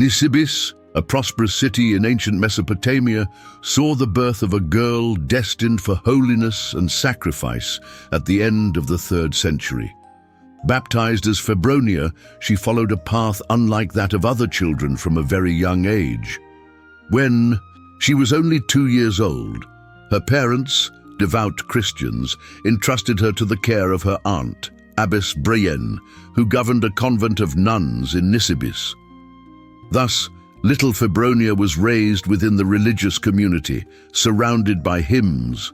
Nisibis, a prosperous city in ancient Mesopotamia, saw the birth of a girl destined for holiness and sacrifice at the end of the 3rd century. Baptized as Febronia, she followed a path unlike that of other children from a very young age. When she was only 2 years old, her parents, devout Christians, entrusted her to the care of her aunt, Abbess Brienne, who governed a convent of nuns in Nisibis. Thus, little Febronia was raised within the religious community, surrounded by hymns,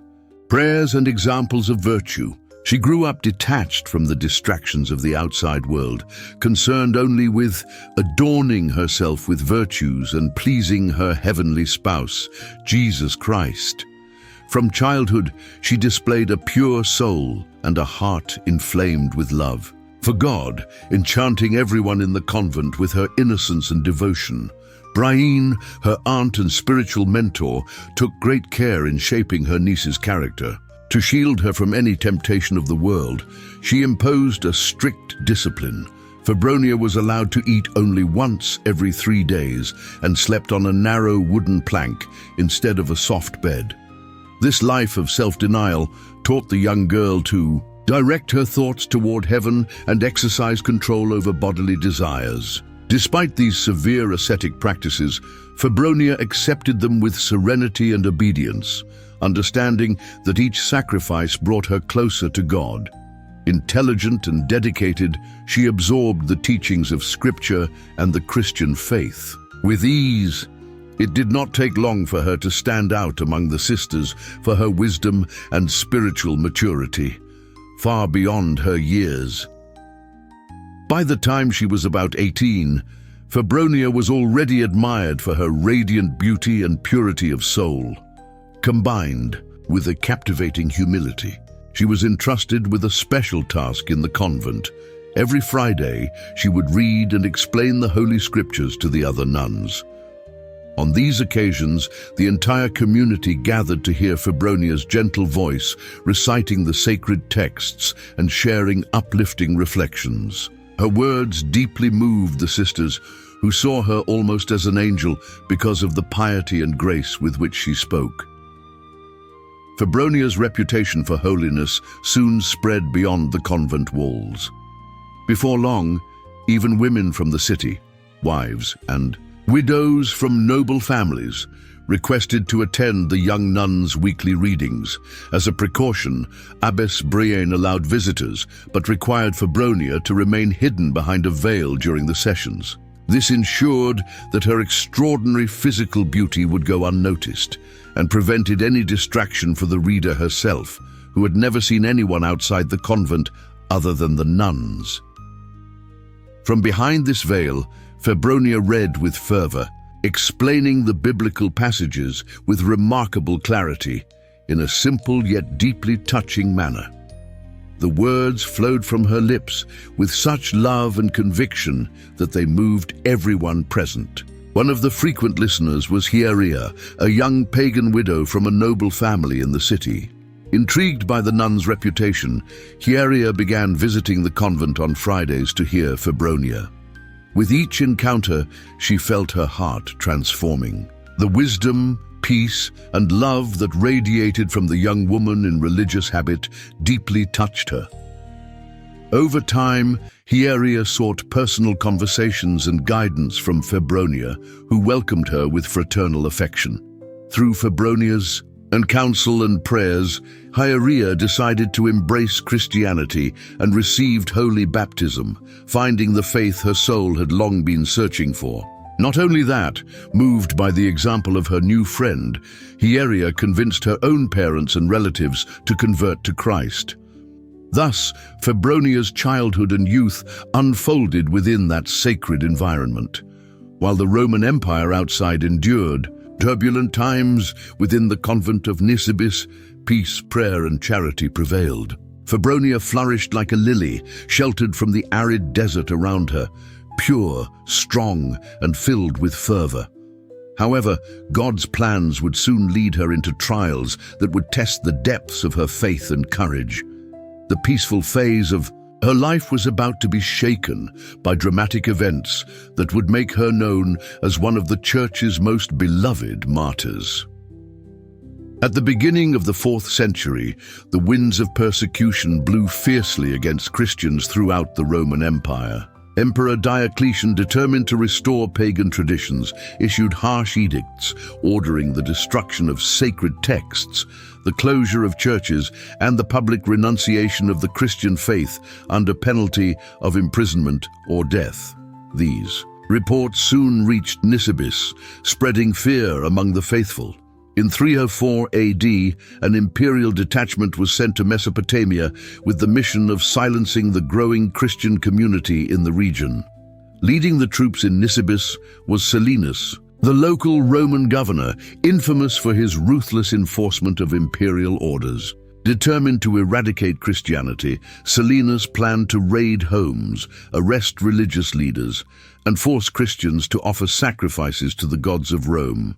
prayers, and examples of virtue. She grew up detached from the distractions of the outside world, concerned only with adorning herself with virtues and pleasing her heavenly spouse, Jesus Christ. From childhood, she displayed a pure soul and a heart inflamed with love for God, enchanting everyone in the convent with her innocence and devotion. Brienne, her aunt and spiritual mentor, took great care in shaping her niece's character. To shield her from any temptation of the world, she imposed a strict discipline. Febronia was allowed to eat only once every 3 days and slept on a narrow wooden plank instead of a soft bed. This life of self-denial taught the young girl to direct her thoughts toward heaven and exercise control over bodily desires. Despite these severe ascetic practices, Febronia accepted them with serenity and obedience, understanding that each sacrifice brought her closer to God. Intelligent and dedicated, she absorbed the teachings of Scripture and the Christian faith. With ease, it did not take long for her to stand out among the sisters for her wisdom and spiritual maturity, far beyond her years. By the time she was about 18, Febronia was already admired for her radiant beauty and purity of soul. Combined with a captivating humility, she was entrusted with a special task in the convent. Every Friday, she would read and explain the Holy Scriptures to the other nuns. On these occasions, the entire community gathered to hear Febronia's gentle voice, reciting the sacred texts and sharing uplifting reflections. Her words deeply moved the sisters, who saw her almost as an angel because of the piety and grace with which she spoke. Febronia's reputation for holiness soon spread beyond the convent walls. Before long, even women from the city, wives and widows from noble families, requested to attend the young nuns' weekly readings. As a precaution, Abbess Brienne allowed visitors, but required Febronia to remain hidden behind a veil during the sessions. This ensured that her extraordinary physical beauty would go unnoticed, and prevented any distraction for the reader herself, who had never seen anyone outside the convent other than the nuns. From behind this veil, Febronia read with fervor, explaining the biblical passages with remarkable clarity, in a simple yet deeply touching manner. The words flowed from her lips with such love and conviction that they moved everyone present. One of the frequent listeners was Hieria, a young pagan widow from a noble family in the city. Intrigued by the nun's reputation, Hieria began visiting the convent on Fridays to hear Febronia. With each encounter, she felt her heart transforming. The wisdom, peace, and love that radiated from the young woman in religious habit deeply touched her. Over time, Hieria sought personal conversations and guidance from Febronia, who welcomed her with fraternal affection. Through Febronia's counsel and prayers, Hieria decided to embrace Christianity and received holy baptism, finding the faith her soul had long been searching for. Not only that, moved by the example of her new friend, Hieria convinced her own parents and relatives to convert to Christ. Thus, Febronia's childhood and youth unfolded within that sacred environment. While the Roman Empire outside endured turbulent times, within the convent of Nisibis, peace, prayer, and charity prevailed. Febronia flourished like a lily, sheltered from the arid desert around her, pure, strong, and filled with fervor. However, God's plans would soon lead her into trials that would test the depths of her faith and courage. The peaceful phase of Her life was about to be shaken by dramatic events that would make her known as one of the Church's most beloved martyrs. At the beginning of the 4th century, the winds of persecution blew fiercely against Christians throughout the Roman Empire. Emperor Diocletian, determined to restore pagan traditions, issued harsh edicts ordering the destruction of sacred texts, the closure of churches, and the public renunciation of the Christian faith under penalty of imprisonment or death. These reports soon reached Nisibis, spreading fear among the faithful. In 304 AD, an imperial detachment was sent to Mesopotamia with the mission of silencing the growing Christian community in the region. Leading the troops in Nisibis was Silenus, the local Roman governor, infamous for his ruthless enforcement of imperial orders. Determined to eradicate Christianity, Silenus planned to raid homes, arrest religious leaders, and force Christians to offer sacrifices to the gods of Rome.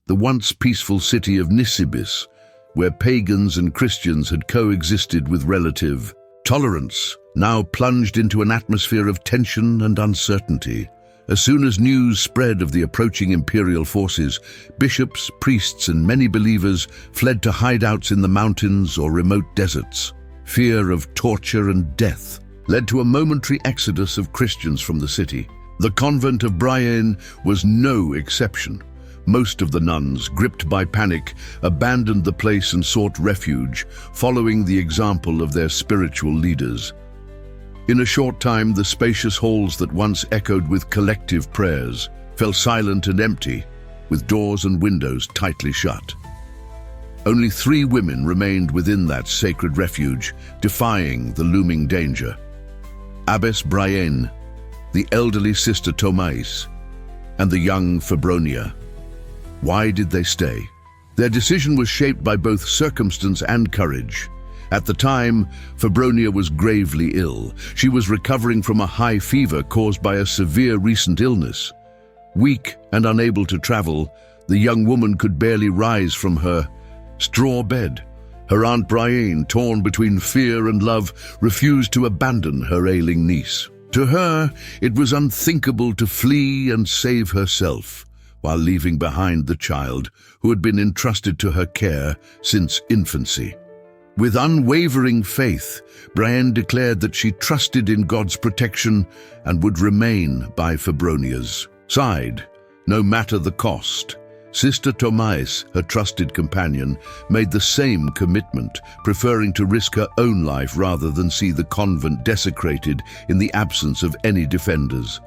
The once peaceful city of Nisibis, where pagans and Christians had coexisted with relative tolerance, now plunged into an atmosphere of tension and uncertainty. As soon as news spread of the approaching imperial forces, bishops, priests, and many believers fled to hideouts in the mountains or remote deserts. Fear of torture and death led to a momentary exodus of Christians from the city. The convent of Brienne was no exception. Most of the nuns, gripped by panic, abandoned the place and sought refuge, following the example of their spiritual leaders. In a short time, the spacious halls that once echoed with collective prayers fell silent and empty, with doors and windows tightly shut. Only 3 women remained within that sacred refuge, defying the looming danger. Abbess Brienne, the elderly Sister Thomais, and the young Febronia. Why did they stay? Their decision was shaped by both circumstance and courage. At the time, Febronia was gravely ill. She was recovering from a high fever caused by a severe recent illness. Weak and unable to travel, the young woman could barely rise from her straw bed. Her Aunt Brienne, torn between fear and love, refused to abandon her ailing niece. To her, it was unthinkable to flee and save herself, while leaving behind the child who had been entrusted to her care since infancy. With unwavering faith, Brienne declared that she trusted in God's protection and would remain by Febronia's side, no matter the cost. Sister Thomais, her trusted companion, made the same commitment, preferring to risk her own life rather than see the convent desecrated in the absence of any defenders.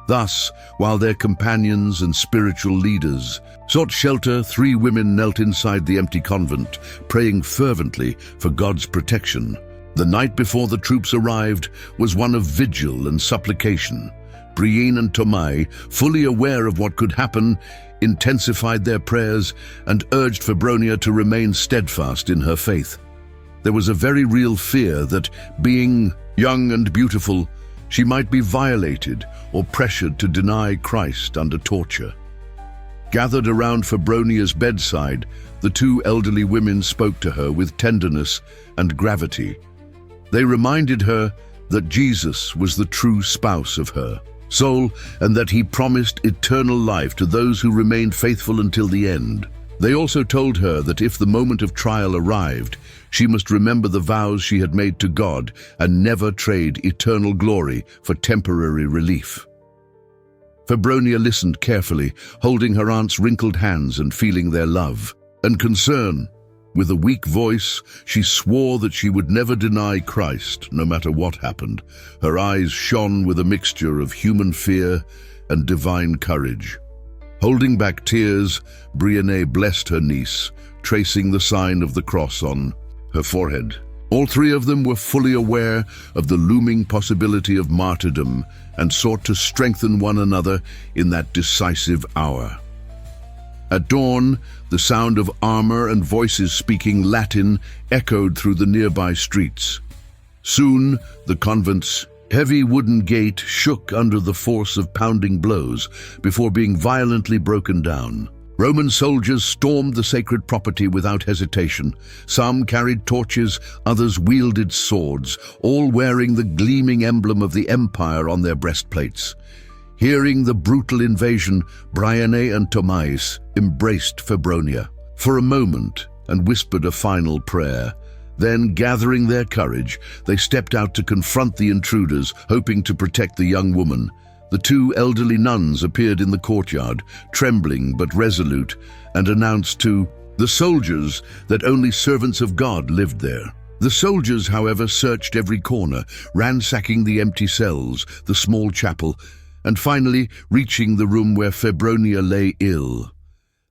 Thus, while their companions and spiritual leaders sought shelter, 3 women knelt inside the empty convent, praying fervently for God's protection. The night before the troops arrived was one of vigil and supplication. Brienne and Thomais, fully aware of what could happen, intensified their prayers and urged Febronia to remain steadfast in her faith. There was a very real fear that, being young and beautiful, she might be violated or pressured to deny Christ under torture. Gathered around Febronia's bedside, the 2 elderly women spoke to her with tenderness and gravity. They reminded her that Jesus was the true spouse of her soul and that he promised eternal life to those who remained faithful until the end. They also told her that if the moment of trial arrived, she must remember the vows she had made to God and never trade eternal glory for temporary relief. Febronia listened carefully, holding her aunt's wrinkled hands and feeling their love and concern. With a weak voice, she swore that she would never deny Christ, no matter what happened. Her eyes shone with a mixture of human fear and divine courage. Holding back tears, Brienne blessed her niece, tracing the sign of the cross on her forehead. All 3 of them were fully aware of the looming possibility of martyrdom and sought to strengthen one another in that decisive hour. At dawn, the sound of armor and voices speaking Latin echoed through the nearby streets. Soon, the convent's heavy wooden gate shook under the force of pounding blows before being violently broken down. Roman soldiers stormed the sacred property without hesitation. Some carried torches, others wielded swords, all wearing the gleaming emblem of the empire on their breastplates. Hearing the brutal invasion, Briane and Tomais embraced Febronia for a moment and whispered a final prayer. Then, gathering their courage, they stepped out to confront the intruders, hoping to protect the young woman. The two elderly nuns appeared in the courtyard, trembling but resolute, and announced to the soldiers that only servants of God lived there. The soldiers, however, searched every corner, ransacking the empty cells, the small chapel, and finally reaching the room where Febronia lay ill.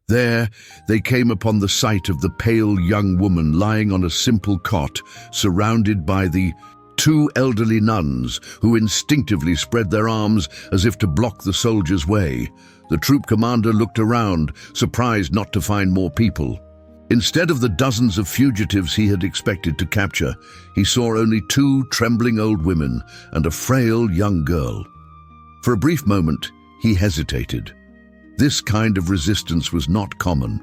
There, they came upon the sight of the pale young woman lying on a simple cot, surrounded by the two elderly nuns, who instinctively spread their arms as if to block the soldiers' way. The troop commander looked around, surprised not to find more people. Instead of the dozens of fugitives he had expected to capture, he saw only two trembling old women and a frail young girl. For a brief moment, he hesitated. This kind of resistance was not common.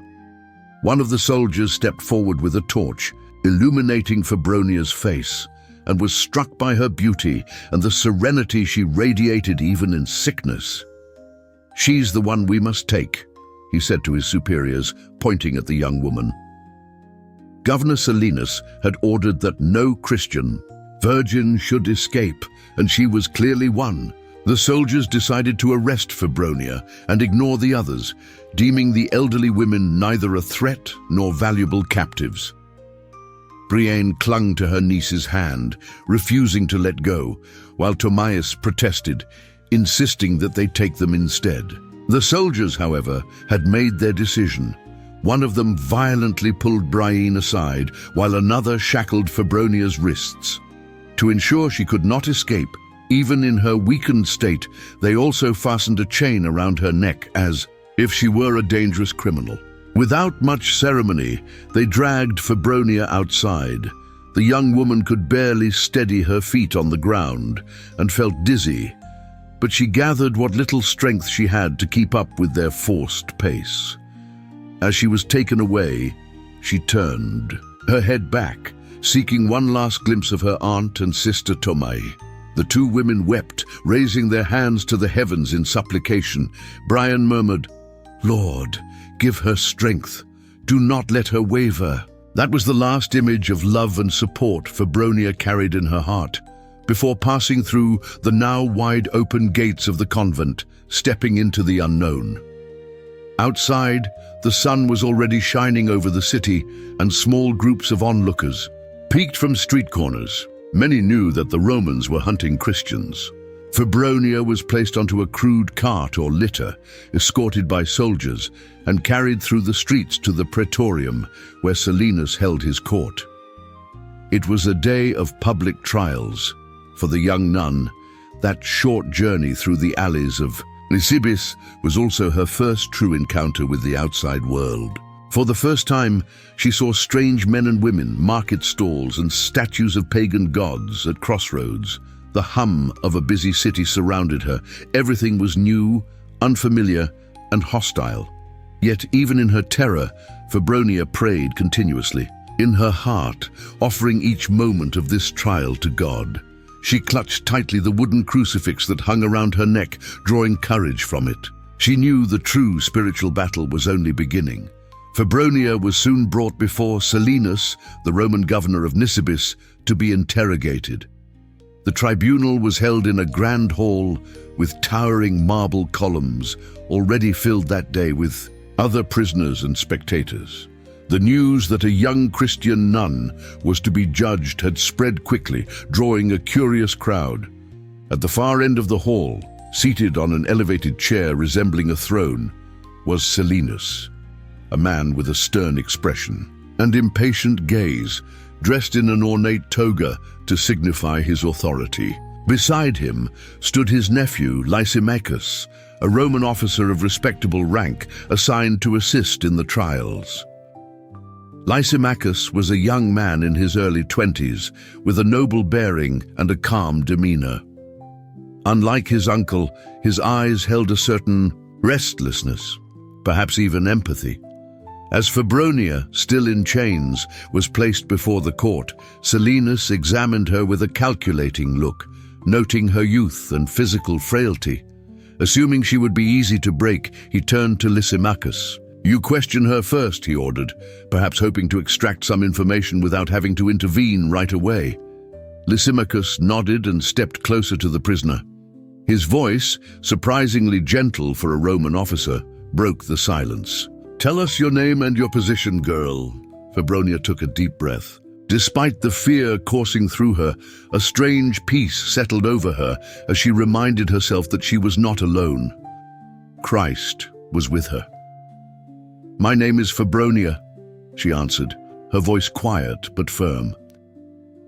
One of the soldiers stepped forward with a torch, illuminating Febronia's face, and was struck by her beauty and the serenity she radiated even in sickness. "She's the one we must take," he said to his superiors, pointing at the young woman. Governor Silenus had ordered that no Christian virgin should escape, and she was clearly one. The soldiers decided to arrest Febronia and ignore the others, deeming the elderly women neither a threat nor valuable captives. Brienne clung to her niece's hand, refusing to let go, while Tomais protested, insisting that they take them instead. The soldiers, however, had made their decision. One of them violently pulled Brienne aside, while another shackled Febronia's wrists. To ensure she could not escape, even in her weakened state, they also fastened a chain around her neck as if she were a dangerous criminal. Without much ceremony, they dragged Febronia outside. The young woman could barely steady her feet on the ground and felt dizzy, but she gathered what little strength she had to keep up with their forced pace. As she was taken away, she turned, her head back, seeking one last glimpse of her aunt and sister Tomai. The two women wept, raising their hands to the heavens in supplication. Brian murmured, "Lord, give her strength. Do not let her waver." That was the last image of love and support Febronia carried in her heart, before passing through the now wide-open gates of the convent, stepping into the unknown. Outside, the sun was already shining over the city, and small groups of onlookers peeked from street corners. Many knew that the Romans were hunting Christians. Febronia was placed onto a crude cart or litter, escorted by soldiers, and carried through the streets to the Praetorium, where Silenus held his court. It was a day of public trials. For the young nun, that short journey through the alleys of Nisibis was also her first true encounter with the outside world. For the first time, she saw strange men and women, market stalls, and statues of pagan gods at crossroads. The hum of a busy city surrounded her. Everything was new, unfamiliar, and hostile. Yet even in her terror, Febronia prayed continuously, in her heart, offering each moment of this trial to God. She clutched tightly the wooden crucifix that hung around her neck, drawing courage from it. She knew the true spiritual battle was only beginning. Febronia was soon brought before Silenus, the Roman governor of Nisibis, to be interrogated. The tribunal was held in a grand hall with towering marble columns, already filled that day with other prisoners and spectators. The news that a young Christian nun was to be judged had spread quickly, drawing a curious crowd. At the far end of the hall, seated on an elevated chair resembling a throne, was Silenus, a man with a stern expression and impatient gaze, dressed in an ornate toga to signify his authority. Beside him stood his nephew, Lysimachus, a Roman officer of respectable rank assigned to assist in the trials. Lysimachus was a young man in his early 20s, with a noble bearing and a calm demeanor. Unlike his uncle, his eyes held a certain restlessness. perhaps even empathy. As Febronia, still in chains, was placed before the court, Silenus examined her with a calculating look, noting her youth and physical frailty. Assuming she would be easy to break, he turned to Lysimachus. "You question her first," he ordered, perhaps hoping to extract some information without having to intervene right away. Lysimachus nodded and stepped closer to the prisoner. His voice, surprisingly gentle for a Roman officer, broke the silence. "Tell us your name and your position, girl." Febronia took a deep breath. Despite the fear coursing through her, a strange peace settled over her as she reminded herself that she was not alone. Christ was with her. "My name is Febronia," she answered, her voice quiet but firm.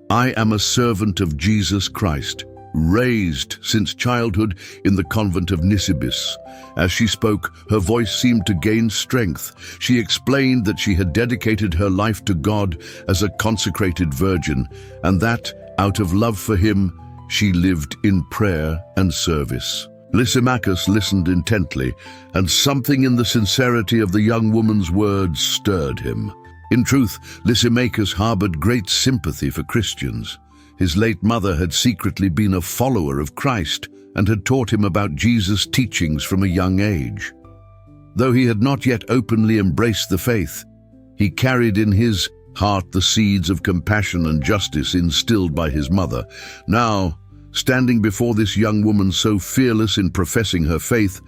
"I am a servant of Jesus Christ, raised since childhood in the convent of Nisibis." As she spoke, her voice seemed to gain strength. She explained that she had dedicated her life to God as a consecrated virgin, and that, out of love for him, she lived in prayer and service. Lysimachus listened intently, and something in the sincerity of the young woman's words stirred him. In truth, Lysimachus harbored great sympathy for Christians. His late mother had secretly been a follower of Christ and had taught him about Jesus' teachings from a young age. Though he had not yet openly embraced the faith, he carried in his heart the seeds of compassion and justice instilled by his mother. Now, standing before this young woman so fearless in professing her faith,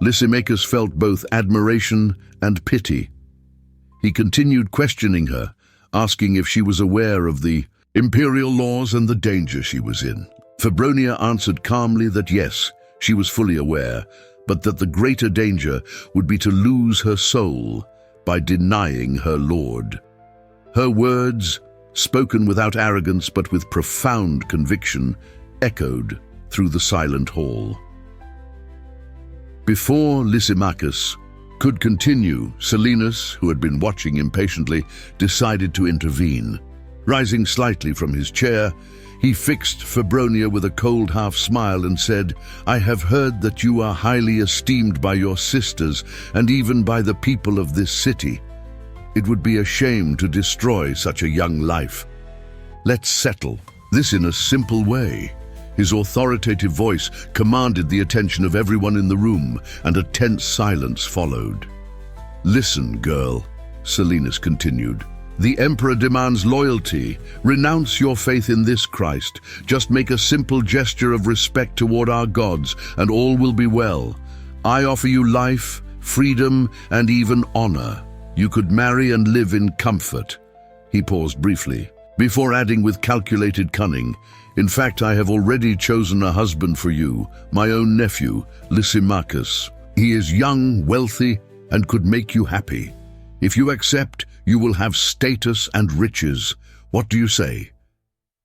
Lysimachus felt both admiration and pity. He continued questioning her, asking if she was aware of the imperial laws and the danger she was in. Febronia answered calmly that yes, she was fully aware, but that the greater danger would be to lose her soul by denying her Lord. Her words, spoken without arrogance but with profound conviction, echoed through the silent hall. Before Lysimachus could continue, Silenus, who had been watching impatiently, decided to intervene. Rising slightly from his chair, he fixed Febronia with a cold half-smile and said, "I have heard that you are highly esteemed by your sisters and even by the people of this city. It would be a shame to destroy such a young life. Let's settle this in a simple way." His authoritative voice commanded the attention of everyone in the room, and a tense silence followed. "Listen, girl," Silenus continued. "The emperor demands loyalty. Renounce your faith in this Christ. Just make a simple gesture of respect toward our gods, and all will be well. I offer you life, freedom, and even honor. You could marry and live in comfort." He paused briefly, before adding with calculated cunning, "In fact, I have already chosen a husband for you, my own nephew, Lysimachus. He is young, wealthy, and could make you happy. If you accept, you will have status and riches. What do you say?"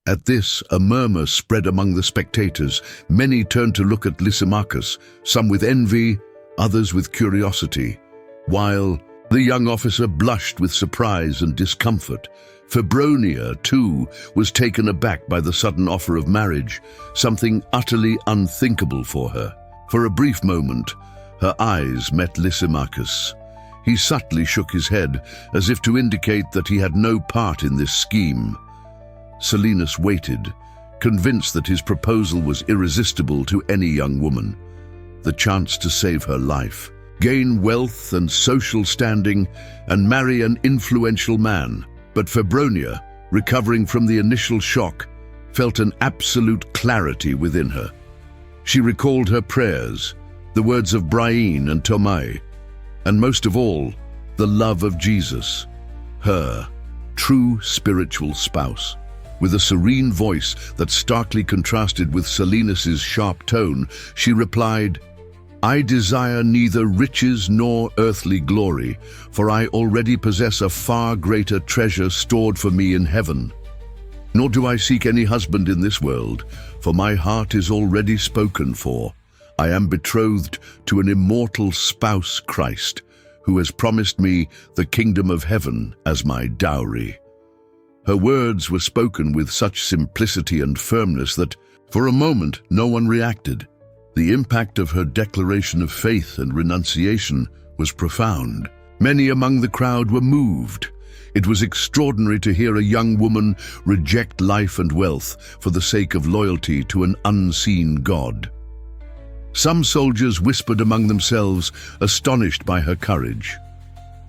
At this, a murmur spread among the spectators. Many turned to look at Lysimachus, some with envy, others with curiosity, while the young officer blushed with surprise and discomfort. Febronia, too, was taken aback by the sudden offer of marriage, something utterly unthinkable for her. For a brief moment, her eyes met Lysimachus. He subtly shook his head, as if to indicate that he had no part in this scheme. Silenus waited, convinced that his proposal was irresistible to any young woman. The chance to save her life, gain wealth and social standing, and marry an influential man. But Febronia, recovering from the initial shock, felt an absolute clarity within her. She recalled her prayers, the words of Brian and Tomai, and most of all, the love of Jesus, her true spiritual spouse. With a serene voice that starkly contrasted with Silenus's sharp tone, she replied, "I desire neither riches nor earthly glory, for I already possess a far greater treasure stored for me in heaven. Nor do I seek any husband in this world, for my heart is already spoken for. I am betrothed to an immortal spouse, Christ, who has promised me the kingdom of heaven as my dowry." Her words were spoken with such simplicity and firmness that, for a moment, no one reacted. The impact of her declaration of faith and renunciation was profound. Many among the crowd were moved. It was extraordinary to hear a young woman reject life and wealth for the sake of loyalty to an unseen God. Some soldiers whispered among themselves, astonished by her courage.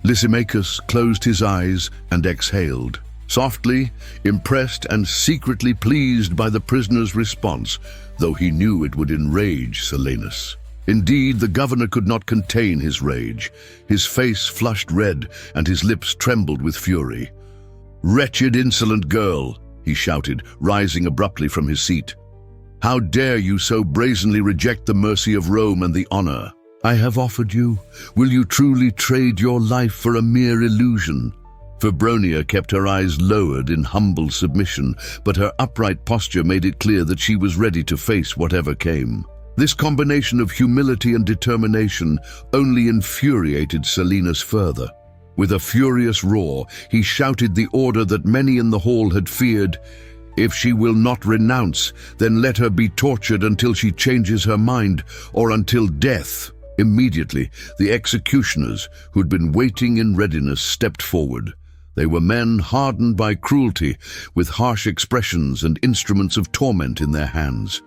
Lysimachus closed his eyes and exhaled, softly, impressed and secretly pleased by the prisoner's response, though he knew it would enrage Silenus. Indeed, the governor could not contain his rage. His face flushed red, and his lips trembled with fury. "Wretched, insolent girl," he shouted, rising abruptly from his seat. "How dare you so brazenly reject the mercy of Rome and the honor I have offered you? Will you truly trade your life for a mere illusion?" Febronia kept her eyes lowered in humble submission, but her upright posture made it clear that she was ready to face whatever came. This combination of humility and determination only infuriated Silenus further. With a furious roar, he shouted the order that many in the hall had feared. "If she will not renounce, then let her be tortured until she changes her mind, or until death." Immediately, the executioners, who'd been waiting in readiness, stepped forward. They were men hardened by cruelty, with harsh expressions and instruments of torment in their hands.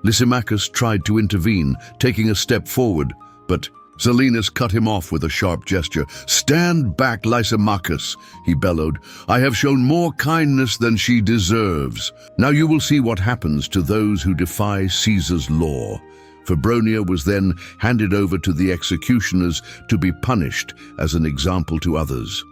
Lysimachus tried to intervene, taking a step forward, but Silenus cut him off with a sharp gesture. "Stand back, Lysimachus," he bellowed. "I have shown more kindness than she deserves. Now you will see what happens to those who defy Caesar's law." Febronia was then handed over to the executioners to be punished as an example to others.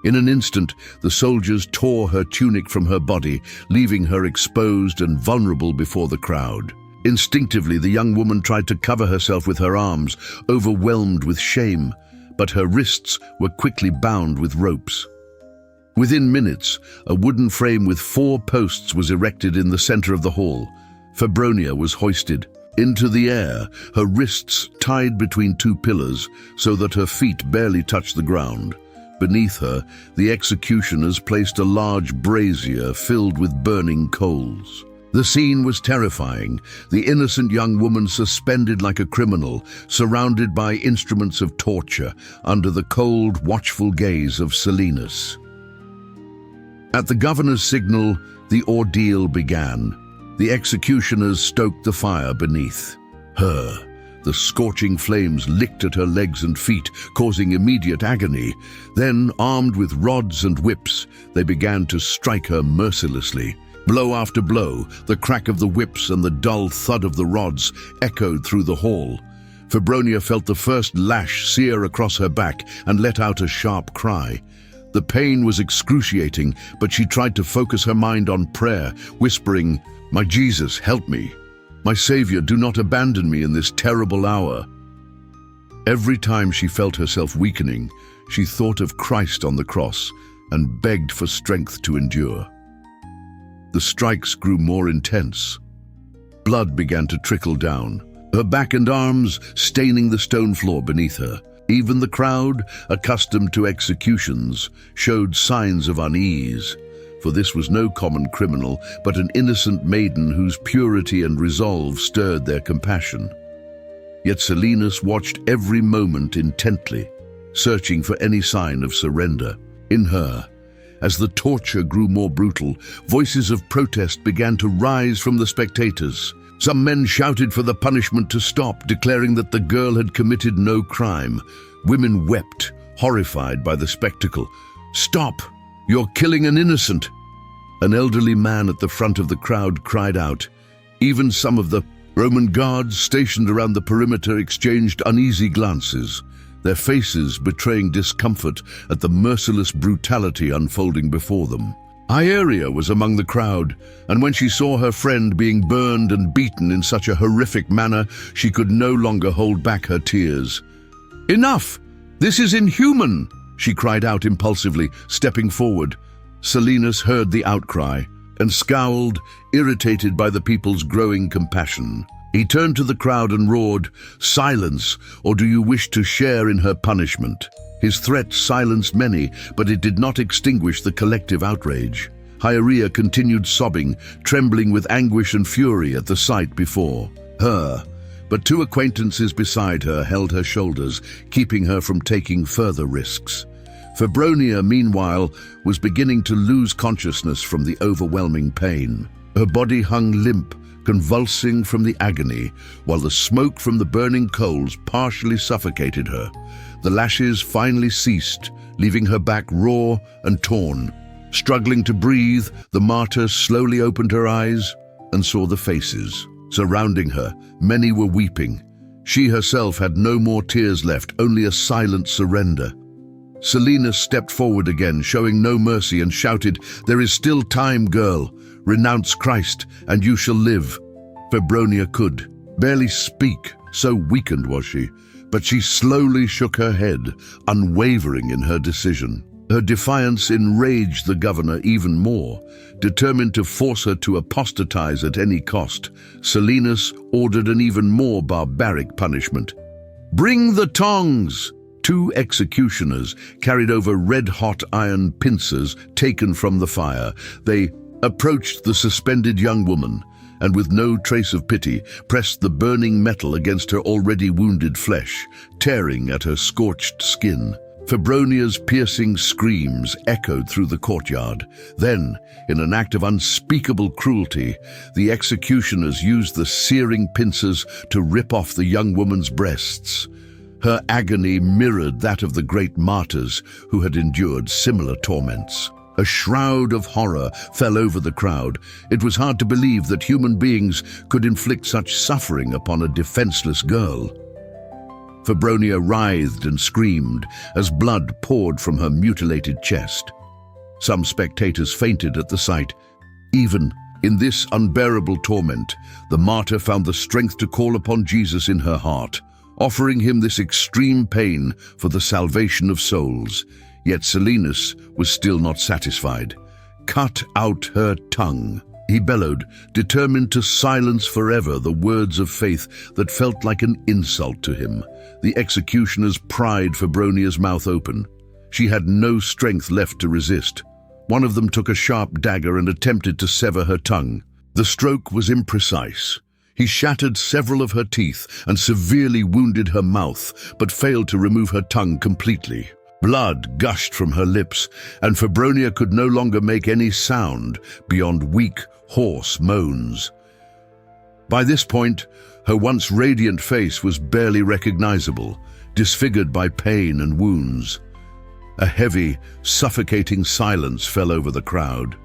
In an instant, the soldiers tore her tunic from her body, leaving her exposed and vulnerable before the crowd. Instinctively, the young woman tried to cover herself with her arms, overwhelmed with shame, but her wrists were quickly bound with ropes. Within minutes, a wooden frame with 4 posts was erected in the center of the hall. Febronia was hoisted into the air, her wrists tied between 2 pillars so that her feet barely touched the ground. Beneath her, the executioners placed a large brazier filled with burning coals. The scene was terrifying, the innocent young woman suspended like a criminal, surrounded by instruments of torture, under the cold, watchful gaze of Silenus. At the governor's signal, the ordeal began. The executioners stoked the fire beneath her. The scorching flames licked at her legs and feet, causing immediate agony. Then, armed with rods and whips, they began to strike her mercilessly. Blow after blow, the crack of the whips and the dull thud of the rods echoed through the hall. Febronia felt the first lash sear across her back and let out a sharp cry. The pain was excruciating, but she tried to focus her mind on prayer, whispering, "My Jesus, help me. My Savior, do not abandon me in this terrible hour." Every time she felt herself weakening, she thought of Christ on the cross and begged for strength to endure. The strikes grew more intense. Blood began to trickle down, her back and arms staining the stone floor beneath her. Even the crowd, accustomed to executions, showed signs of unease, for this was no common criminal, but an innocent maiden whose purity and resolve stirred their compassion. Yet Silenus watched every moment intently, searching for any sign of surrender. In her, as the torture grew more brutal, voices of protest began to rise from the spectators. Some men shouted for the punishment to stop, declaring that the girl had committed no crime. Women wept, horrified by the spectacle. "Stop! You're killing an innocent!" An elderly man at the front of the crowd cried out. Even some of the Roman guards stationed around the perimeter exchanged uneasy glances, their faces betraying discomfort at the merciless brutality unfolding before them. Hiaria was among the crowd, and when she saw her friend being burned and beaten in such a horrific manner, she could no longer hold back her tears. "Enough! This is inhuman!" she cried out impulsively, stepping forward. Silenus heard the outcry and scowled, irritated by the people's growing compassion. He turned to the crowd and roared, "Silence, or do you wish to share in her punishment?" His threat silenced many, but it did not extinguish the collective outrage. Hiaria continued sobbing, trembling with anguish and fury at the sight before her. but two acquaintances beside her held her shoulders, keeping her from taking further risks. Febronia, meanwhile, was beginning to lose consciousness from the overwhelming pain. Her body hung limp, convulsing from the agony, while the smoke from the burning coals partially suffocated her. The lashes finally ceased, leaving her back raw and torn. Struggling to breathe, the martyr slowly opened her eyes and saw the faces. Surrounding her, many were weeping. She herself had no more tears left, only a silent surrender. Silenus stepped forward again, showing no mercy, and shouted, "There is still time, girl. Renounce Christ, and you shall live." Febronia could barely speak, so weakened was she, but she slowly shook her head, unwavering in her decision. Her defiance enraged the governor even more. Determined to force her to apostatize at any cost, Silenus ordered an even more barbaric punishment. "Bring the tongs!" Two executioners carried over red-hot iron pincers taken from the fire. They approached the suspended young woman, and with no trace of pity, pressed the burning metal against her already wounded flesh, tearing at her scorched skin. Febronia's piercing screams echoed through the courtyard. Then, in an act of unspeakable cruelty, the executioners used the searing pincers to rip off the young woman's breasts. Her agony mirrored that of the great martyrs who had endured similar torments. A shroud of horror fell over the crowd. It was hard to believe that human beings could inflict such suffering upon a defenseless girl. Febronia writhed and screamed as blood poured from her mutilated chest. Some spectators fainted at the sight. Even in this unbearable torment, the martyr found the strength to call upon Jesus in her heart, offering him this extreme pain for the salvation of souls. Yet Silenus was still not satisfied. "Cut out her tongue," he bellowed, determined to silence forever the words of faith that felt like an insult to him. The executioners pried Febronia's mouth open. She had no strength left to resist. One of them took a sharp dagger and attempted to sever her tongue. The stroke was imprecise. He shattered several of her teeth and severely wounded her mouth, but failed to remove her tongue completely. Blood gushed from her lips, and Febronia could no longer make any sound beyond weak, hoarse moans. By this point, her once radiant face was barely recognizable, disfigured by pain and wounds. A heavy, suffocating silence fell over the crowd.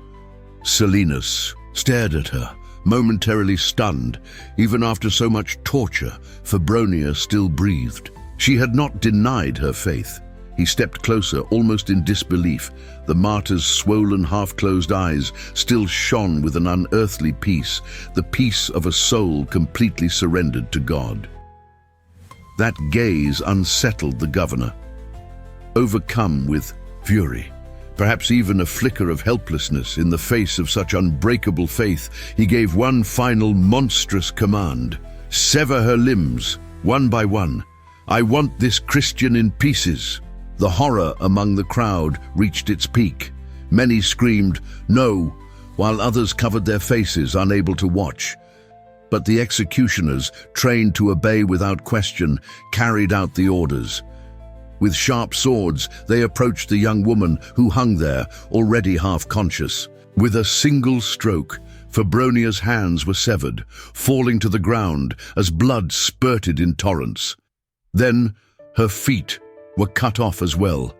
Silenus stared at her, momentarily stunned. Even after so much torture, Febronia still breathed. She had not denied her faith. He stepped closer, almost in disbelief. The martyr's swollen, half-closed eyes still shone with an unearthly peace, the peace of a soul completely surrendered to God. That gaze unsettled the governor. Overcome with fury, perhaps even a flicker of helplessness in the face of such unbreakable faith, he gave one final monstrous command: "Sever her limbs, one by one. I want this Christian in pieces." The horror among the crowd reached its peak. Many screamed, "No," while others covered their faces, unable to watch. But the executioners, trained to obey without question, carried out the orders. With sharp swords, they approached the young woman who hung there, already half-conscious. With a single stroke, Febronia's hands were severed, falling to the ground as blood spurted in torrents. Then her feet were cut off as well.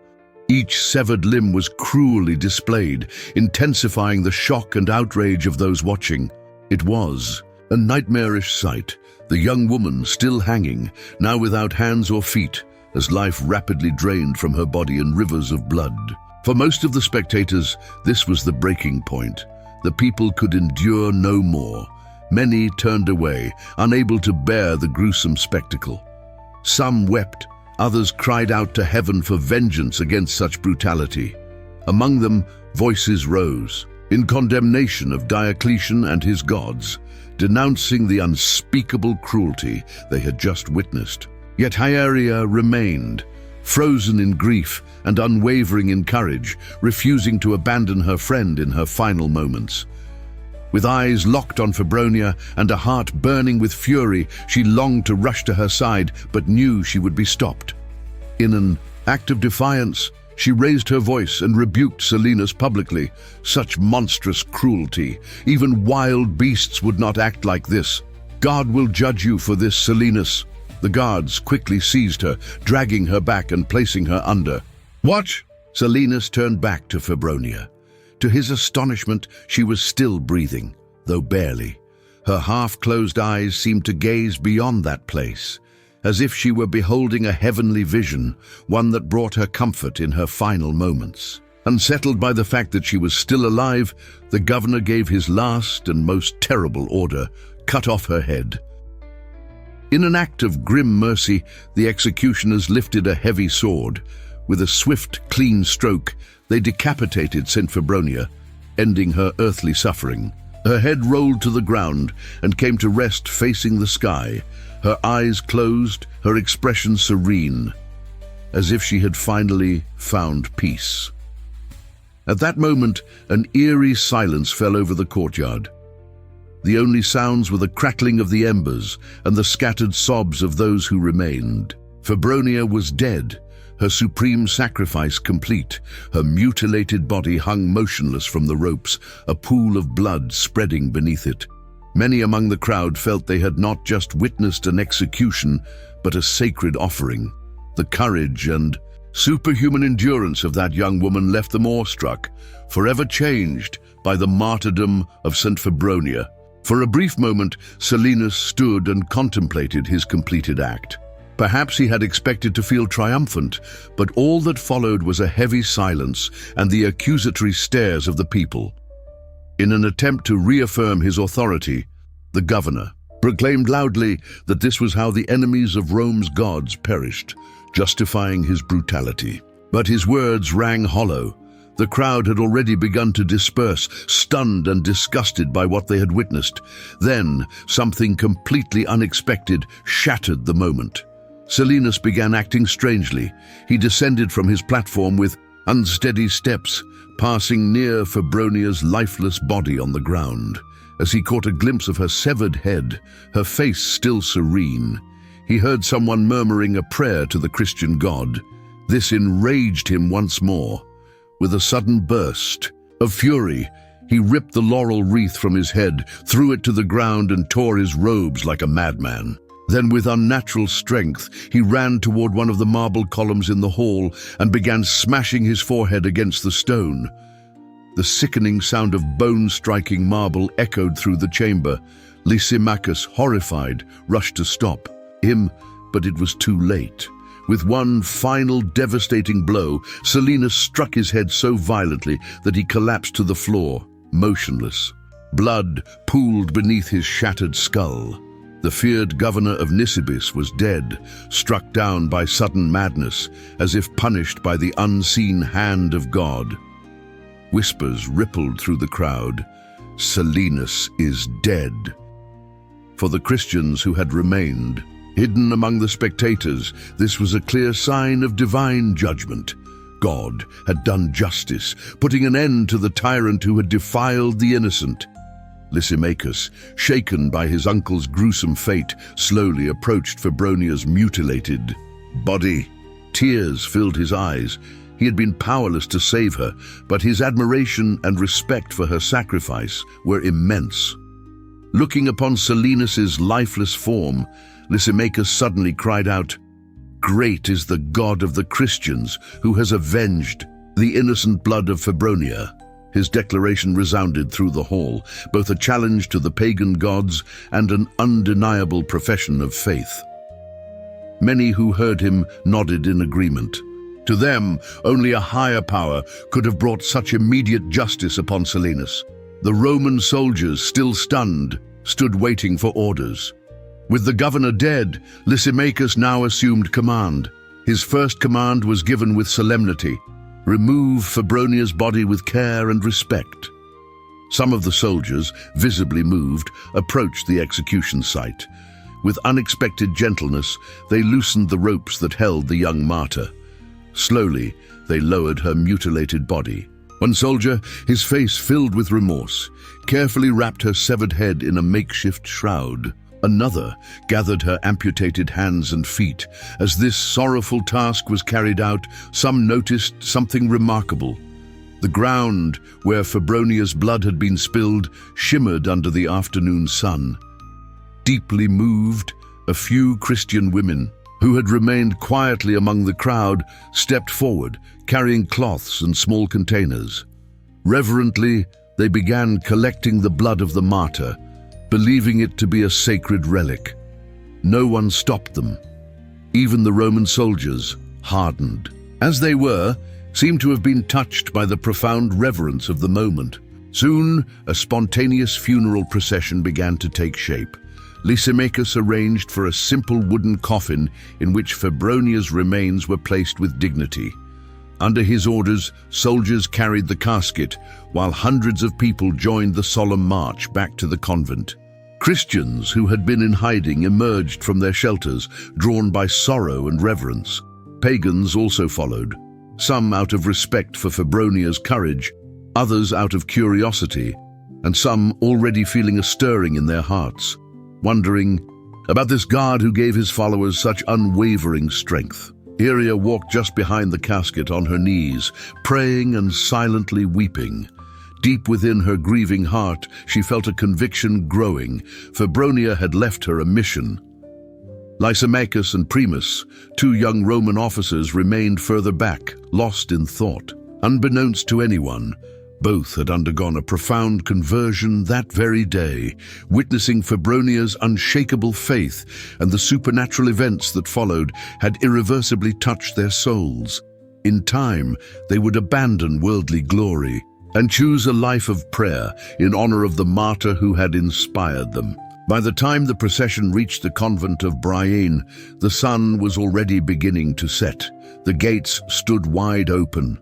Each severed limb was cruelly displayed, intensifying the shock and outrage of those watching. It was a nightmarish sight, the young woman still hanging, now without hands or feet, as life rapidly drained from her body in rivers of blood. For most of the spectators, this was the breaking point. The people could endure no more. Many turned away, unable to bear the gruesome spectacle. Some wept, others cried out to heaven for vengeance against such brutality. Among them, voices rose, in condemnation of Diocletian and his gods, denouncing the unspeakable cruelty they had just witnessed. Yet Hiaria remained, frozen in grief and unwavering in courage, refusing to abandon her friend in her final moments. With eyes locked on Febronia and a heart burning with fury, she longed to rush to her side, but knew she would be stopped. In an act of defiance, she raised her voice and rebuked Silenus publicly. Such monstrous cruelty! Even wild beasts would not act like this. God will judge you for this, Silenus. The guards quickly seized her, dragging her back and placing her under. What? Silenus turned back to Febronia. To his astonishment, she was still breathing, though barely. Her half-closed eyes seemed to gaze beyond that place, as if she were beholding a heavenly vision, one that brought her comfort in her final moments. Unsettled by the fact that she was still alive, the governor gave his last and most terrible order: cut off her head. In an act of grim mercy, the executioners lifted a heavy sword. With a swift, clean stroke, they decapitated Saint Febronia, ending her earthly suffering. Her head rolled to the ground and came to rest facing the sky, her eyes closed, her expression serene, as if she had finally found peace. At that moment, an eerie silence fell over the courtyard. The only sounds were the crackling of the embers and the scattered sobs of those who remained. Febronia was dead, her supreme sacrifice complete. Her mutilated body hung motionless from the ropes, a pool of blood spreading beneath it. Many among the crowd felt they had not just witnessed an execution, but a sacred offering. The courage and superhuman endurance of that young woman left them awestruck, forever changed by the martyrdom of Saint Febronia. For a brief moment, Silenus stood and contemplated his completed act. Perhaps he had expected to feel triumphant, but all that followed was a heavy silence and the accusatory stares of the people. In an attempt to reaffirm his authority, the governor proclaimed loudly that this was how the enemies of Rome's gods perished, justifying his brutality. But his words rang hollow. The crowd had already begun to disperse, stunned and disgusted by what they had witnessed. Then, something completely unexpected shattered the moment. Silenus began acting strangely. He descended from his platform with unsteady steps, passing near Febronia's lifeless body on the ground. As he caught a glimpse of her severed head, her face still serene, he heard someone murmuring a prayer to the Christian God. This enraged him once more. With a sudden burst of fury, he ripped the laurel wreath from his head, threw it to the ground, and tore his robes like a madman. Then, with unnatural strength, he ran toward one of the marble columns in the hall and began smashing his forehead against the stone. The sickening sound of bone-striking marble echoed through the chamber. Lysimachus, horrified, rushed to stop him, but it was too late. With one final devastating blow, Silenus struck his head so violently that he collapsed to the floor, motionless. Blood pooled beneath his shattered skull. The feared governor of Nisibis was dead, struck down by sudden madness, as if punished by the unseen hand of God. Whispers rippled through the crowd. Silenus is dead. For the Christians who had remained, hidden among the spectators, this was a clear sign of divine judgment. God had done justice, putting an end to the tyrant who had defiled the innocent. Lysimachus, shaken by his uncle's gruesome fate, slowly approached Febronia's mutilated body. Tears filled his eyes. He had been powerless to save her, but his admiration and respect for her sacrifice were immense. Looking upon Silenus's lifeless form, Lysimachus suddenly cried out, "Great is the God of the Christians, who has avenged the innocent blood of Febronia." His declaration resounded through the hall, both a challenge to the pagan gods and an undeniable profession of faith. Many who heard him nodded in agreement. To them, only a higher power could have brought such immediate justice upon Silenus. The Roman soldiers, still stunned, stood waiting for orders. With the governor dead, Lysimachus now assumed command. His first command was given with solemnity: remove Febronia's body with care and respect. Some of the soldiers, visibly moved, approached the execution site. With unexpected gentleness, they loosened the ropes that held the young martyr. Slowly, they lowered her mutilated body. One soldier, his face filled with remorse, carefully wrapped her severed head in a makeshift shroud. Another gathered her amputated hands and feet. As this sorrowful task was carried out, some noticed something remarkable. The ground where Febronia's blood had been spilled shimmered under the afternoon sun. Deeply moved, a few Christian women, who had remained quietly among the crowd, stepped forward, carrying cloths and small containers. Reverently, they began collecting the blood of the martyr, believing it to be a sacred relic. No one stopped them. Even the Roman soldiers, hardened as they were, seemed to have been touched by the profound reverence of the moment. Soon, a spontaneous funeral procession began to take shape. Lysimachus arranged for a simple wooden coffin in which Febronia's remains were placed with dignity. Under his orders, soldiers carried the casket, while hundreds of people joined the solemn march back to the convent. Christians who had been in hiding emerged from their shelters, drawn by sorrow and reverence. Pagans also followed, some out of respect for Febronia's courage, others out of curiosity, and some already feeling a stirring in their hearts, wondering about this God who gave his followers such unwavering strength. Iria walked just behind the casket on her knees, praying and silently weeping. Deep within her grieving heart, she felt a conviction growing. Febronia had left her a mission. Lysimachus and Primus, two young Roman officers, remained further back, lost in thought. Unbeknownst to anyone, both had undergone a profound conversion that very day, witnessing Febronia's unshakable faith, and the supernatural events that followed had irreversibly touched their souls. In time, they would abandon worldly glory and choose a life of prayer in honor of the martyr who had inspired them. By the time the procession reached the convent of Brienne, the sun was already beginning to set. The gates stood wide open.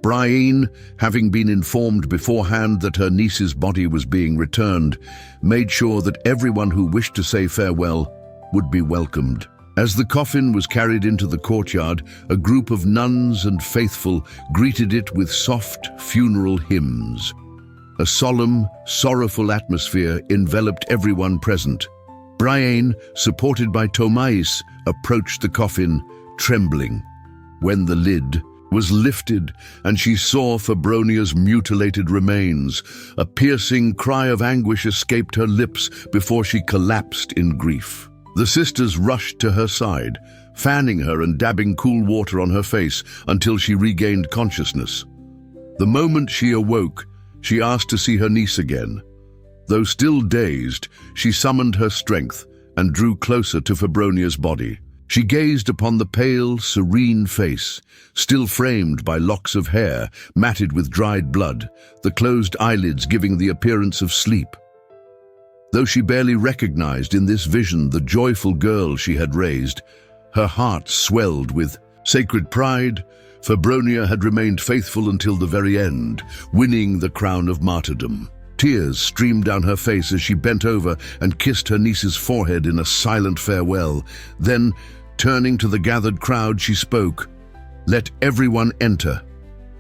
Brienne, having been informed beforehand that her niece's body was being returned, made sure that everyone who wished to say farewell would be welcomed. As the coffin was carried into the courtyard, a group of nuns and faithful greeted it with soft funeral hymns. A solemn, sorrowful atmosphere enveloped everyone present. Brienne, supported by Thomais, approached the coffin, trembling. When the lid was lifted and she saw Febronia's mutilated remains, a piercing cry of anguish escaped her lips before she collapsed in grief. The sisters rushed to her side, fanning her and dabbing cool water on her face until she regained consciousness. The moment she awoke, she asked to see her niece again. Though still dazed, she summoned her strength and drew closer to Febronia's body. She gazed upon the pale, serene face, still framed by locks of hair matted with dried blood, the closed eyelids giving the appearance of sleep. Though she barely recognized in this vision the joyful girl she had raised, her heart swelled with sacred pride. Febronia had remained faithful until the very end, winning the crown of martyrdom. Tears streamed down her face as she bent over and kissed her niece's forehead in a silent farewell. Then, turning to the gathered crowd, she spoke, "Let everyone enter.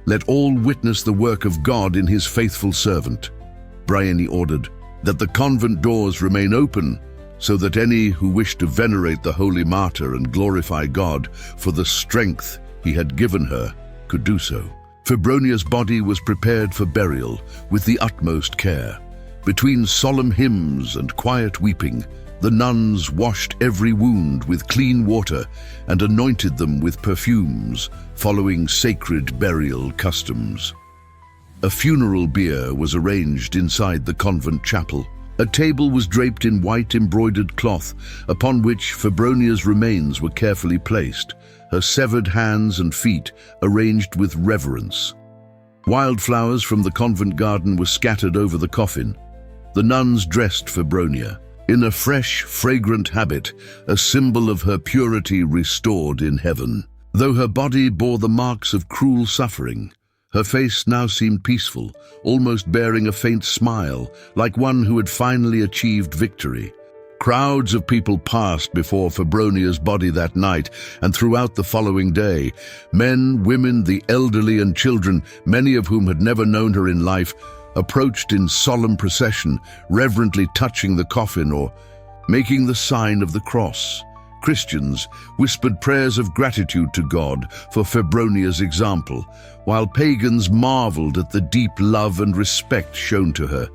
Let all witness the work of God in his faithful servant." Brienne ordered that the convent doors remain open so that any who wish to venerate the holy martyr and glorify God for the strength he had given her could do so. Febronia's body was prepared for burial with the utmost care. Between solemn hymns and quiet weeping, the nuns washed every wound with clean water and anointed them with perfumes, following sacred burial customs. A funeral bier was arranged inside the convent chapel. A table was draped in white embroidered cloth, upon which Febronia's remains were carefully placed, her severed hands and feet arranged with reverence. Wildflowers from the convent garden were scattered over the coffin. The nuns dressed Febronia in a fresh, fragrant habit, a symbol of her purity restored in heaven. Though her body bore the marks of cruel suffering, her face now seemed peaceful, almost bearing a faint smile, like one who had finally achieved victory. Crowds of people passed before Febronia's body that night and throughout the following day. Men, women, the elderly and children, many of whom had never known her in life, approached in solemn procession, reverently touching the coffin or making the sign of the cross. Christians whispered prayers of gratitude to God for Febronia's example, while pagans marveled at the deep love and respect shown to her.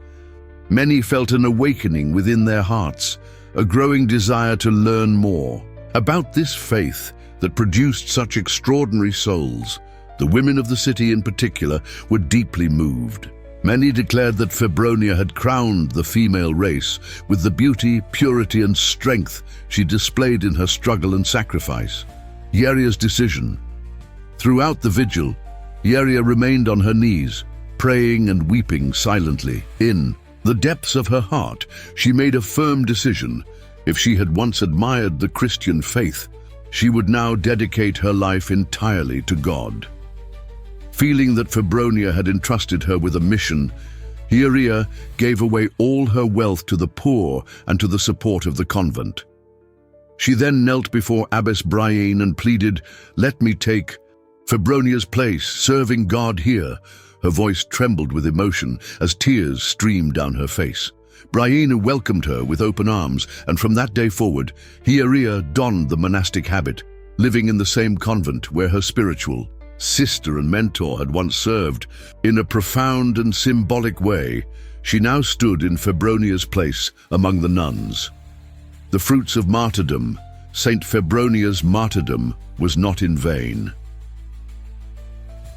Many felt an awakening within their hearts, a growing desire to learn more about this faith that produced such extraordinary souls. The women of the city in particular were deeply moved. Many declared that Febronia had crowned the female race with the beauty, purity, and strength she displayed in her struggle and sacrifice. Yeria's decision. Throughout the vigil, Yeria remained on her knees, praying and weeping silently. In the depths of her heart, she made a firm decision. If she had once admired the Christian faith, she would now dedicate her life entirely to God. Feeling that Febronia had entrusted her with a mission, Yeria gave away all her wealth to the poor and to the support of the convent. She then knelt before Abbess Brienne and pleaded, "Let me take Febronia's place, serving God here." Her voice trembled with emotion as tears streamed down her face. Brienne welcomed her with open arms, and from that day forward, Yeria donned the monastic habit, living in the same convent where her spiritual sister and mentor had once served. In a profound and symbolic way, she now stood in Febronia's place among the nuns. The fruits of martyrdom, Saint Febronia's martyrdom, was not in vain.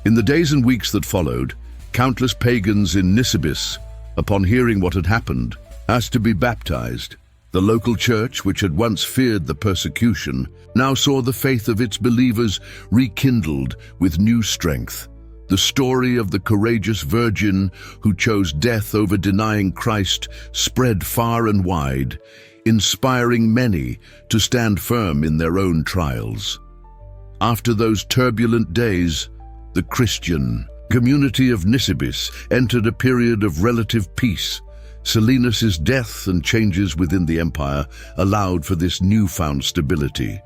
In the days and weeks that followed, countless pagans in Nisibis, upon hearing what had happened, asked to be baptized. The local church, which had once feared the persecution, now saw the faith of its believers rekindled with new strength. The story of the courageous virgin who chose death over denying Christ spread far and wide, inspiring many to stand firm in their own trials. After those turbulent days, the Christian community of Nisibis entered a period of relative peace. Silenus's death and changes within the empire allowed for this newfound stability.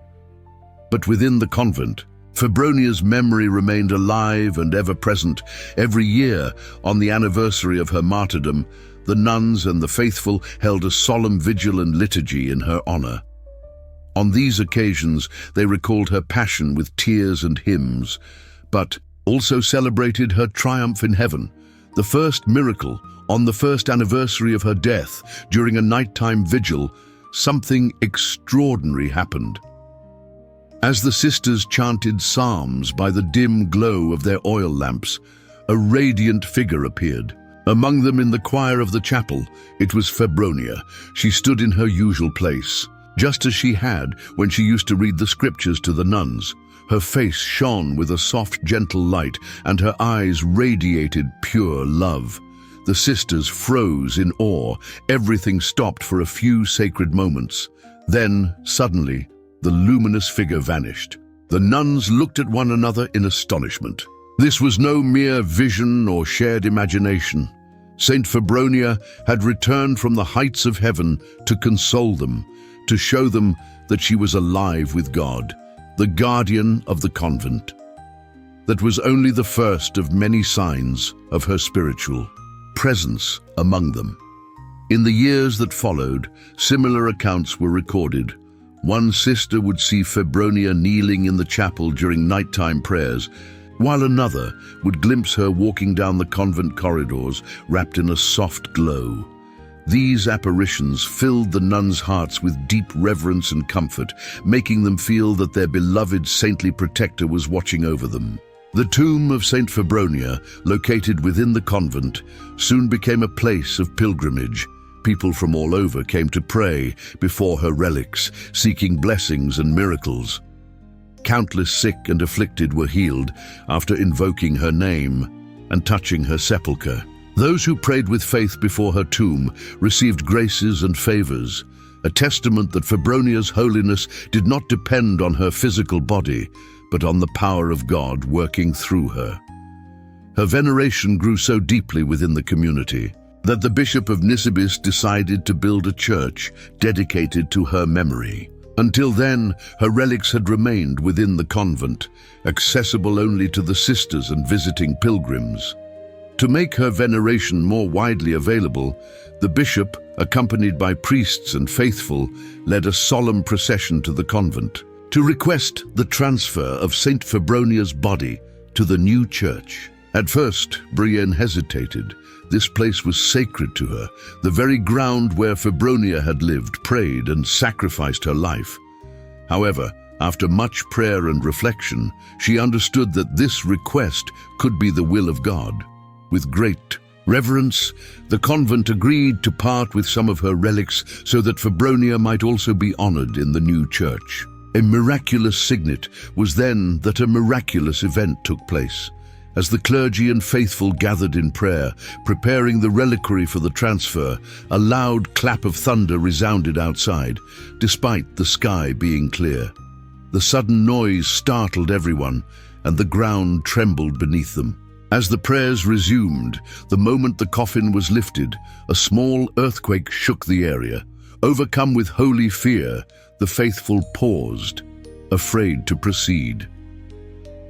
But within the convent, Febronia's memory remained alive and ever-present. Every year, on the anniversary of her martyrdom, the nuns and the faithful held a solemn vigil and liturgy in her honor. On these occasions, they recalled her passion with tears and hymns, but also celebrated her triumph in heaven. The first miracle, on the first anniversary of her death, during a nighttime vigil, something extraordinary happened. As the sisters chanted psalms by the dim glow of their oil lamps, a radiant figure appeared. Among them in the choir of the chapel, it was Febronia. She stood in her usual place, just as she had when she used to read the scriptures to the nuns. Her face shone with a soft, gentle light, and her eyes radiated pure love. The sisters froze in awe. Everything stopped for a few sacred moments. Then, suddenly, the luminous figure vanished. The nuns looked at one another in astonishment. This was no mere vision or shared imagination. Saint Febronia had returned from the heights of heaven to console them, to show them that she was alive with God, the guardian of the convent. That was only the first of many signs of her spiritual presence among them. In the years that followed, similar accounts were recorded. One sister would see Febronia kneeling in the chapel during nighttime prayers, while another would glimpse her walking down the convent corridors wrapped in a soft glow. These apparitions filled the nuns' hearts with deep reverence and comfort, making them feel that their beloved saintly protector was watching over them. The tomb of Saint Febronia, located within the convent, soon became a place of pilgrimage. People from all over came to pray before her relics, seeking blessings and miracles. Countless sick and afflicted were healed after invoking her name and touching her sepulchre. Those who prayed with faith before her tomb received graces and favors, a testament that Febronia's holiness did not depend on her physical body, but on the power of God working through her. Her veneration grew so deeply within the community that the Bishop of Nisibis decided to build a church dedicated to her memory. Until then, her relics had remained within the convent, accessible only to the sisters and visiting pilgrims. To make her veneration more widely available, the bishop, accompanied by priests and faithful, led a solemn procession to the convent to request the transfer of Saint Febronia's body to the new church. At first, Brienne hesitated. This place was sacred to her, the very ground where Febronia had lived, prayed, and sacrificed her life. However, after much prayer and reflection, she understood that this request could be the will of God. With great reverence, the convent agreed to part with some of her relics so that Febronia might also be honored in the new church. A miraculous signet was then that a miraculous event took place. As the clergy and faithful gathered in prayer, preparing the reliquary for the transfer, a loud clap of thunder resounded outside, despite the sky being clear. The sudden noise startled everyone, and the ground trembled beneath them. As the prayers resumed, the moment the coffin was lifted, a small earthquake shook the area. Overcome with holy fear, the faithful paused, afraid to proceed.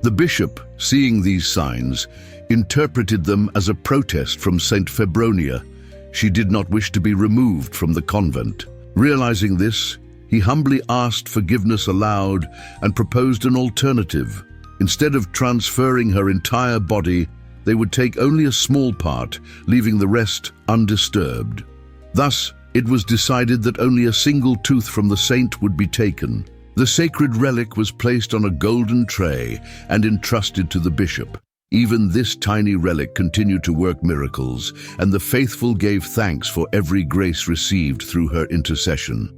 The bishop, seeing these signs, interpreted them as a protest from Saint Febronia. She did not wish to be removed from the convent. Realizing this, he humbly asked forgiveness aloud and proposed an alternative. Instead of transferring her entire body, they would take only a small part, leaving the rest undisturbed. Thus, it was decided that only a single tooth from the saint would be taken. The sacred relic was placed on a golden tray and entrusted to the bishop. Even this tiny relic continued to work miracles, and the faithful gave thanks for every grace received through her intercession.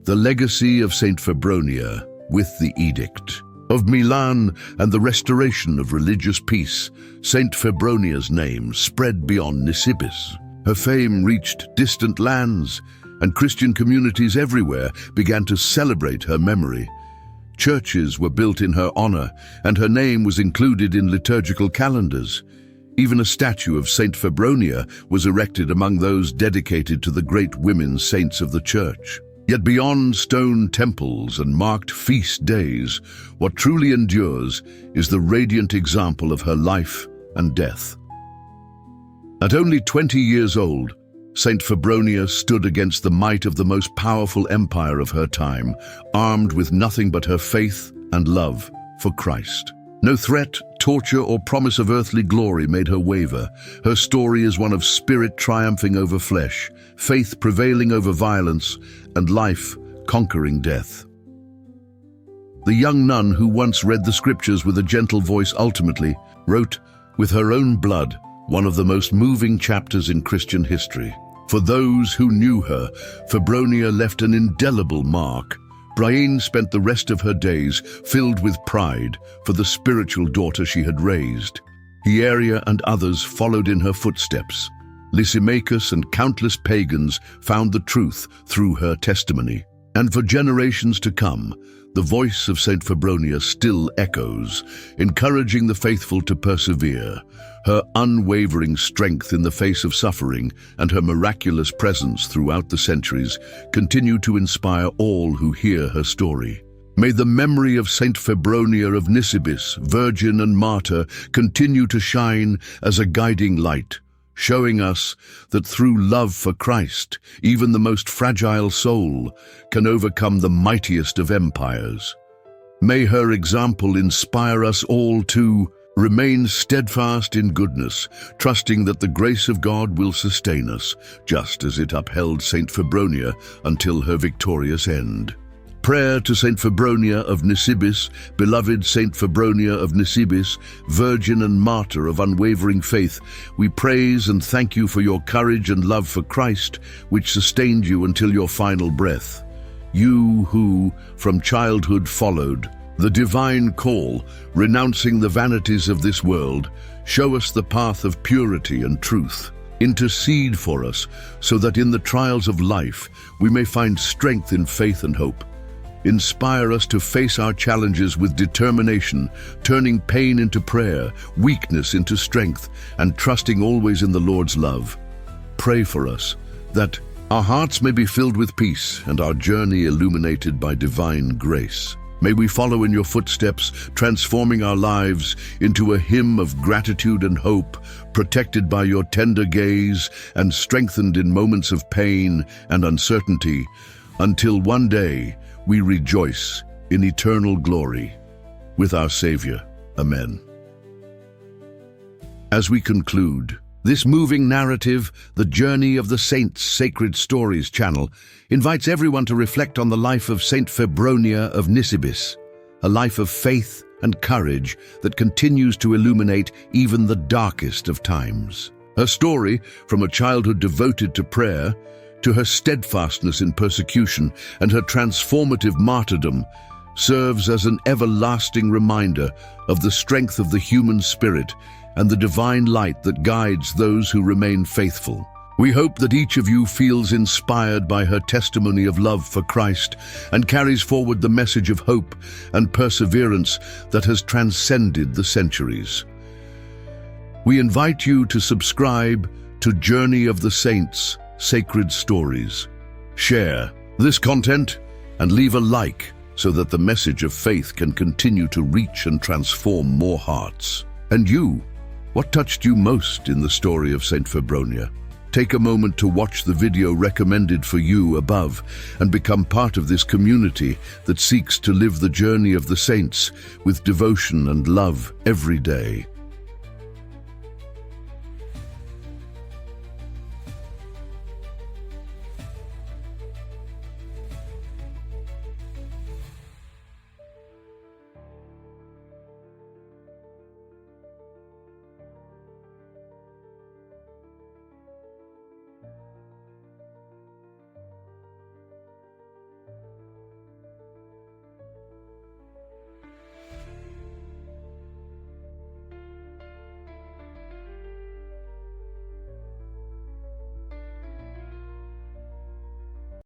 The legacy of Saint Febronia, with the Edict of Milan and the restoration of religious peace, Saint Febronia's name spread beyond Nisibis. Her fame reached distant lands, and Christian communities everywhere began to celebrate her memory. Churches were built in her honor, and her name was included in liturgical calendars. Even a statue of Saint Febronia was erected among those dedicated to the great women saints of the church. Yet beyond stone temples and marked feast days, what truly endures is the radiant example of her life and death. At only 20 years old, Saint Febronia stood against the might of the most powerful empire of her time, armed with nothing but her faith and love for Christ. No threat, torture, or promise of earthly glory made her waver. Her story is one of spirit triumphing over flesh, faith prevailing over violence, and life conquering death. The young nun who once read the scriptures with a gentle voice ultimately wrote, with her own blood, one of the most moving chapters in Christian history. For those who knew her, Febronia left an indelible mark. Brienne spent the rest of her days filled with pride for the spiritual daughter she had raised. Hilaria and others followed in her footsteps. Lysimachus and countless pagans found the truth through her testimony. And for generations to come, the voice of Saint Febronia still echoes, encouraging the faithful to persevere. Her unwavering strength in the face of suffering and her miraculous presence throughout the centuries continue to inspire all who hear her story. May the memory of Saint Febronia of Nisibis, virgin and martyr, continue to shine as a guiding light, showing us that through love for Christ, even the most fragile soul can overcome the mightiest of empires. May her example inspire us all to remain steadfast in goodness, trusting that the grace of God will sustain us, just as it upheld Saint Febronia until her victorious end. Prayer to Saint Febronia of Nisibis, beloved Saint Febronia of Nisibis, virgin and martyr of unwavering faith, we praise and thank you for your courage and love for Christ, which sustained you until your final breath. You who, from childhood, followed the divine call, renouncing the vanities of this world, show us the path of purity and truth. Intercede for us so that in the trials of life we may find strength in faith and hope. Inspire us to face our challenges with determination, turning pain into prayer, weakness into strength, and trusting always in the Lord's love. pray for us, that our hearts may be filled with peace and our journey illuminated by divine grace. May we follow in your footsteps, transforming our lives into a hymn of gratitude and hope, protected by your tender gaze and strengthened in moments of pain and uncertainty, until one day we rejoice in eternal glory with our Savior. Amen. As we conclude, this moving narrative, The Journey of the Saints Sacred Stories channel, invites everyone to reflect on the life of Saint Febronia of Nisibis, a life of faith and courage that continues to illuminate even the darkest of times. Her story, from a childhood devoted to prayer, to her steadfastness in persecution and her transformative martyrdom, serves as an everlasting reminder of the strength of the human spirit and the divine light that guides those who remain faithful. We hope that each of you feels inspired by her testimony of love for Christ and carries forward the message of hope and perseverance that has transcended the centuries. We invite you to subscribe to Journey of the Saints Sacred Stories. Share this content and leave a like so that the message of faith can continue to reach and transform more hearts. And you, what touched you most in the story of Saint Febronia? Take a moment to watch the video recommended for you above and become part of this community that seeks to live the journey of the saints with devotion and love every day.